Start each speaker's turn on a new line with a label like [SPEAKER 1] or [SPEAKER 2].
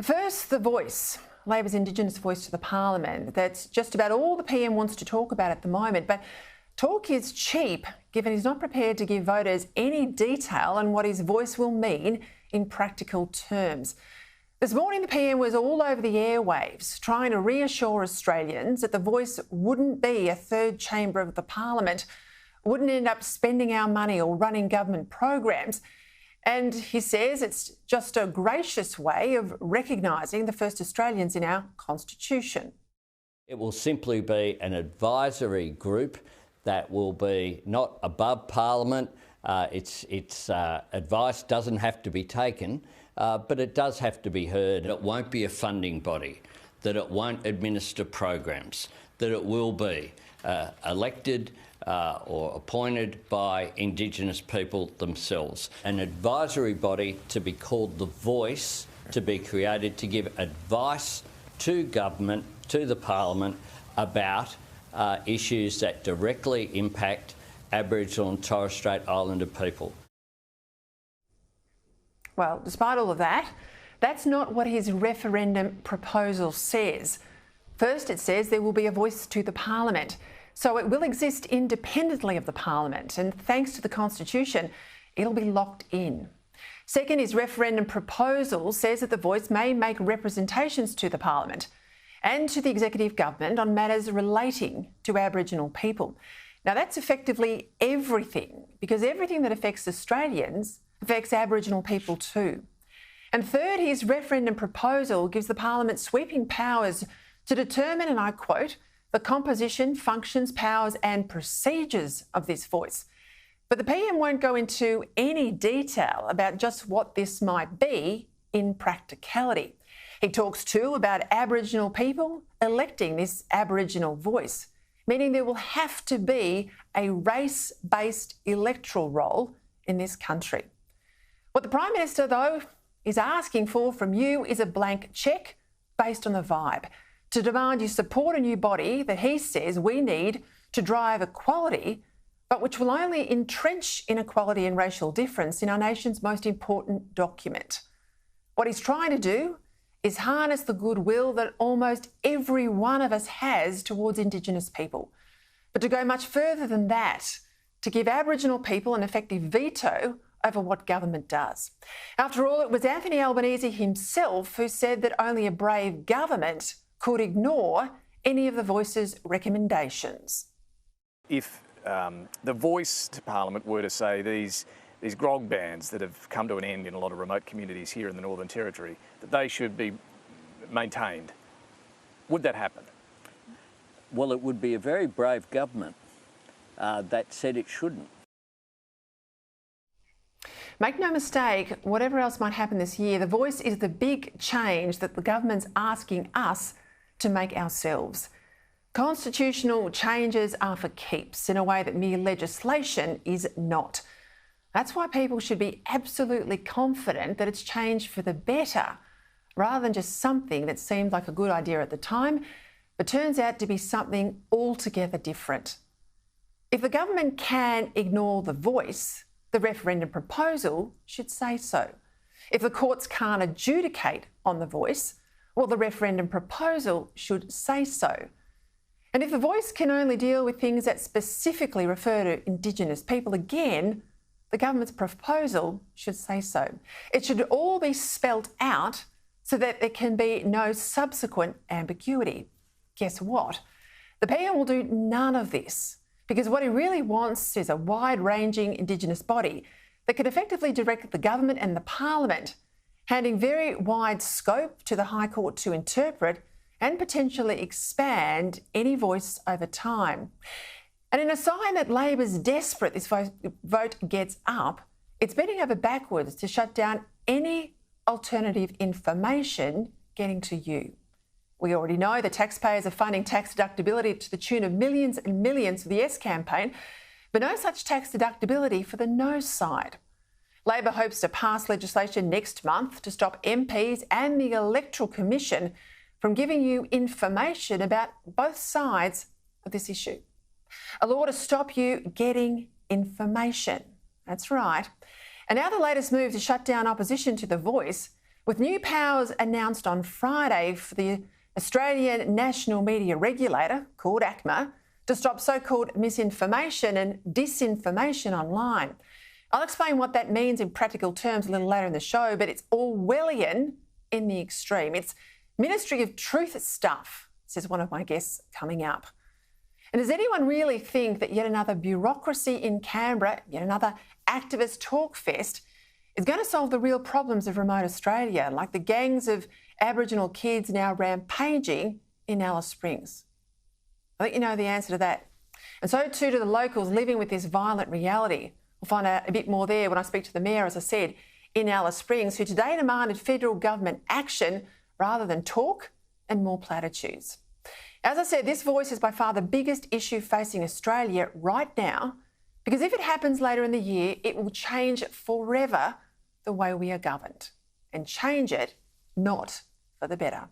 [SPEAKER 1] First, The Voice, Labor's Indigenous voice to the Parliament. That's just about all the PM wants to talk about at the moment. But talk is cheap, given he's not prepared to give voters any detail on what his voice will mean in practical terms. This morning, the PM was all over the airwaves, trying to reassure Australians that The Voice wouldn't be a third chamber of the Parliament, wouldn't end up spending our money or running government programs. And he says it's just a gracious way of recognising the first Australians in our Constitution.
[SPEAKER 2] It will simply be an advisory group that will be not above Parliament. Its advice doesn't have to be taken, but it does have to be heard. It won't be a funding body, that it won't administer programs, that it will be elected or appointed by Indigenous people themselves. An advisory body to be called The Voice, to be created to give advice to government, to the Parliament, about issues that directly impact Aboriginal and Torres Strait Islander people.
[SPEAKER 1] Well, despite all of that, that's not what his referendum proposal says. First, it says there will be a voice to the Parliament. So it will exist independently of the Parliament, and thanks to the Constitution, it'll be locked in. Second, his referendum proposal says that The Voice may make representations to the Parliament and to the executive government on matters relating to Aboriginal people. Now, that's effectively everything, because everything that affects Australians affects Aboriginal people too. And third, his referendum proposal gives the Parliament sweeping powers to determine, and I quote, the composition, functions, powers and procedures of this voice. But the PM won't go into any detail about just what this might be in practicality. He talks too about Aboriginal people electing this Aboriginal voice, meaning there will have to be a race-based electoral roll in this country. What the Prime Minister, though, is asking for from you is a blank cheque based on the vibe, to demand you support a new body that he says we need to drive equality, but which will only entrench inequality and racial difference in our nation's most important document. What he's trying to do is harness the goodwill that almost every one of us has towards Indigenous people, but to go much further than that, to give Aboriginal people an effective veto over what government does. After all, it was Anthony Albanese himself who said that only a brave government could ignore any of the Voice's recommendations.
[SPEAKER 3] If the Voice to Parliament were to say these grog bans that have come to an end in a lot of remote communities here in the Northern Territory, that they should be maintained, would that happen?
[SPEAKER 2] Well, it would be a very brave government that said it shouldn't.
[SPEAKER 1] Make no mistake, whatever else might happen this year, The Voice is the big change that the government's asking us to make ourselves. Constitutional changes are for keeps in a way that mere legislation is not. That's why people should be absolutely confident that it's changed for the better, rather than just something that seemed like a good idea at the time, but turns out to be something altogether different. If the government can ignore The Voice, the referendum proposal should say so. If the courts can't adjudicate on The Voice, well, the referendum proposal should say so. And if The Voice can only deal with things that specifically refer to Indigenous people, again, the government's proposal should say so. It should all be spelt out so that there can be no subsequent ambiguity. Guess what? The PM will do none of this, because what he really wants is a wide-ranging Indigenous body that could effectively direct the government and the Parliament, handing very wide scope to the High Court to interpret and potentially expand any voice over time. And in a sign that Labor's desperate this vote gets up, it's bending over backwards to shut down any alternative information getting to you. We already know the taxpayers are funding tax deductibility to the tune of millions and millions for the Yes campaign, but no such tax deductibility for the No side. Labor hopes to pass legislation next month to stop MPs and the Electoral Commission from giving you information about both sides of this issue. A law to stop you getting information. That's right. And now the latest move to shut down opposition to The Voice With new powers announced on Friday for the Australian National Media Regulator, called ACMA, to stop so-called misinformation and disinformation online. I'll explain what that means in practical terms a little later in the show, but it's Orwellian in the extreme. It's Ministry of Truth stuff, says one of my guests coming up. And does anyone really think that yet another bureaucracy in Canberra, yet another activist talk fest, is going to solve the real problems of remote Australia, like the gangs of Aboriginal kids now rampaging in Alice Springs? I think you know the answer to that. And so too do the locals living with this violent reality. We'll find out a bit more there when I speak to the Mayor, as I said, in Alice Springs, who today demanded federal government action rather than talk and more platitudes. As I said, this voice is by far the biggest issue facing Australia right now, because if it happens later in the year, it will change forever the way we are governed, and change it not for the better.